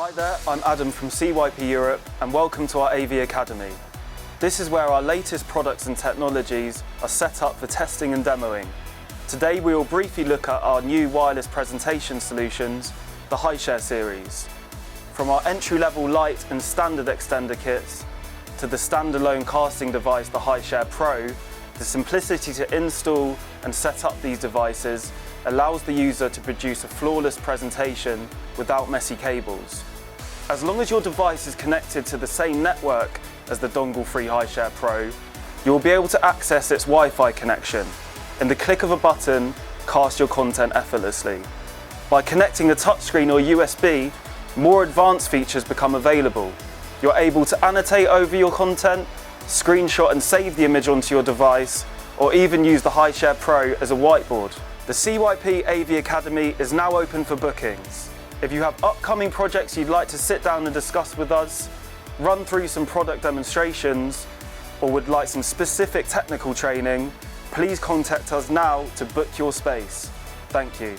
Hi there, I'm Adam from CYP Europe and welcome to our AV Academy. This is where our latest products and technologies are set up for testing and demoing. Today we will briefly look at our new wireless presentation solutions, the Hyshare series. From our entry-level light and standard extender kits to the standalone casting device, the Hyshare Pro, the simplicity to install and set up these devices allows the user to produce a flawless presentation without messy cables. As long as your device is connected to the same network as the dongle-free Hyshare Pro, you will be able to access its Wi-Fi connection. In the click of a button, cast your content effortlessly. By connecting a touchscreen or USB, more advanced features become available. You're able to annotate over your content, screenshot and save the image onto your device, or even use the Hyshare Pro as a whiteboard. The CYP AV Academy is now open for bookings. If you have upcoming projects you'd like to sit down and discuss with us, run through some product demonstrations, or would like some specific technical training, please contact us now to book your space. Thank you.